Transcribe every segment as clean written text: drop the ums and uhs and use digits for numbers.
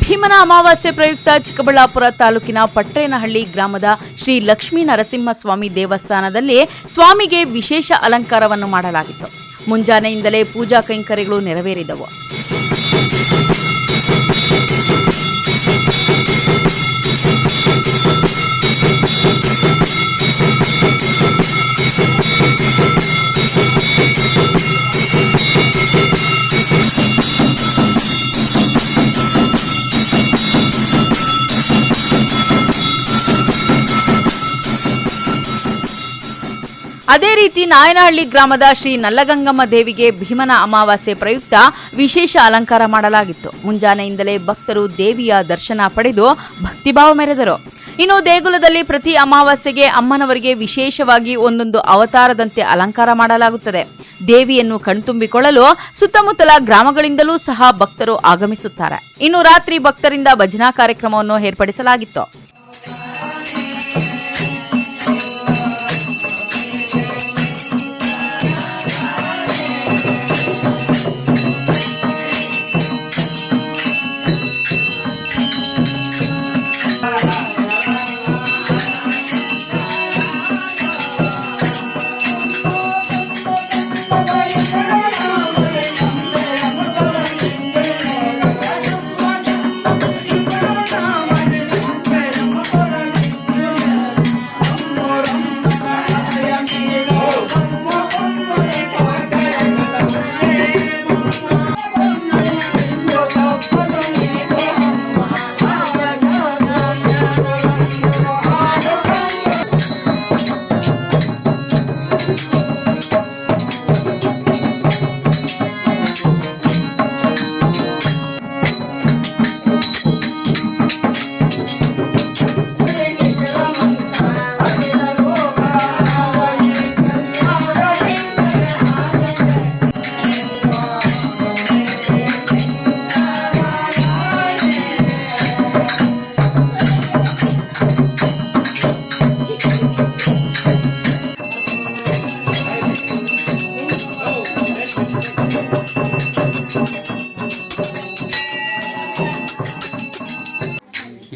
ಭೀಮನ ಅಮಾವಾಸ್ಯೆ ಪ್ರಯುಕ್ತ ಚಿಕ್ಕಬಳ್ಳಾಪುರ ತಾಲೂಕಿನ ಪಟ್ರೇನಹಳ್ಳಿ ಗ್ರಾಮದ ಶ್ರೀ ಲಕ್ಷ್ಮೀ ನರಸಿಂಹಸ್ವಾಮಿ ದೇವಸ್ಥಾನದಲ್ಲಿ ಸ್ವಾಮಿಗೆ ವಿಶೇಷ ಅಲಂಕಾರವನ್ನು ಮಾಡಲಾಗಿತ್ತು. ಮುಂಜಾನೆಯಿಂದಲೇ ಪೂಜಾ ಕೈಂಕರ್ಯಗಳು ನೆರವೇರಿದವು. ಅದೇ ರೀತಿ ನಾಯನಹಳ್ಳಿ ಗ್ರಾಮದ ಶ್ರೀ ನಲ್ಲಗಂಗಮ್ಮ ದೇವಿಗೆ ಭೀಮನ ಅಮಾವಾಸ್ಯೆ ಪ್ರಯುಕ್ತ ವಿಶೇಷ ಅಲಂಕಾರ ಮಾಡಲಾಗಿತ್ತು. ಮುಂಜಾನೆಯಿಂದಲೇ ಭಕ್ತರು ದೇವಿಯ ದರ್ಶನ ಪಡೆದು ಭಕ್ತಿಭಾವ ಮೆರೆದರು. ಇನ್ನು ದೇಗುಲದಲ್ಲಿ ಪ್ರತಿ ಅಮಾವಾಸ್ಯೆಗೆ ಅಮ್ಮನವರಿಗೆ ವಿಶೇಷವಾಗಿ ಒಂದೊಂದು ಅವತಾರದಂತೆ ಅಲಂಕಾರ ಮಾಡಲಾಗುತ್ತದೆ. ದೇವಿಯನ್ನು ಕಣ್ತುಂಬಿಕೊಳ್ಳಲು ಸುತ್ತಮುತ್ತಲ ಗ್ರಾಮಗಳಿಂದಲೂ ಸಹ ಭಕ್ತರು ಆಗಮಿಸುತ್ತಾರೆ. ಇನ್ನು ರಾತ್ರಿ ಭಕ್ತರಿಂದ ಭಜನಾ ಕಾರ್ಯಕ್ರಮವನ್ನು ಏರ್ಪಡಿಸಲಾಗಿತ್ತು.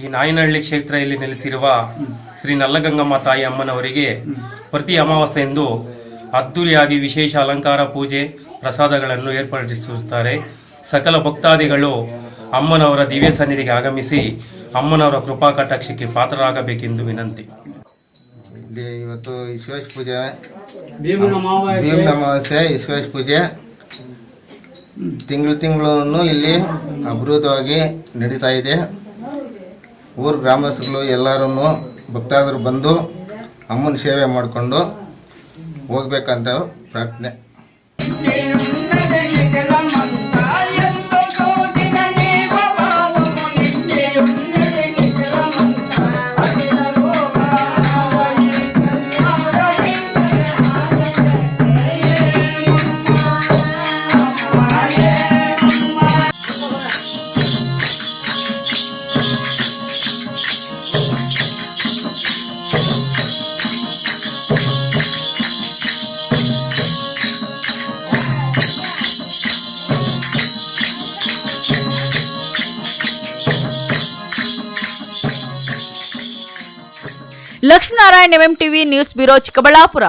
ಈ ನಾಯನಹಳ್ಳಿ ಕ್ಷೇತ್ರ ಇಲ್ಲಿ ನೆಲೆಸಿರುವ ಶ್ರೀ ನಲ್ಲಗಂಗಮ್ಮ ತಾಯಿ ಅಮ್ಮನವರಿಗೆ ಪ್ರತಿ ಅಮಾವಾಸ್ಯೆಯಂದು ಅದ್ದೂರಿಯಾಗಿ ವಿಶೇಷ ಅಲಂಕಾರ, ಪೂಜೆ, ಪ್ರಸಾದಗಳನ್ನು ಏರ್ಪಡಿಸುತ್ತಾರೆ. ಸಕಲ ಭಕ್ತಾದಿಗಳು ಅಮ್ಮನವರ ದಿವ್ಯ ಸನ್ನಿಧಿಗೆ ಆಗಮಿಸಿ ಅಮ್ಮನವರ ಕೃಪಾ ಕಟಾಕ್ಷಕ್ಕೆ ಪಾತ್ರರಾಗಬೇಕೆಂದು ವಿನಂತಿ. ಇವತ್ತು ವಿಶ್ವೇಶ ಪೂಜೆ, ಭೀಮನ ಅಮಾವಾಸ್ಯೆ, ವಿಶ್ವೇಶ ಪೂಜೆ ತಿಂಗಳು ಇಲ್ಲಿ ಅಭಿವೃದ್ಧವಾಗಿ ನಡೀತಾ ಇದೆ. ಊರು ಗ್ರಾಮಸ್ಥರು ಎಲ್ಲರೂ ಭಕ್ತಾದರು ಬಂದು ಅಮ್ಮನ ಸೇವೆ ಮಾಡಿಕೊಂಡು ಹೋಗ್ಬೇಕಂತ ಪ್ರಾರ್ಥನೆ. Lakshminarayan, MMTV news bureau, Chikkaballapur.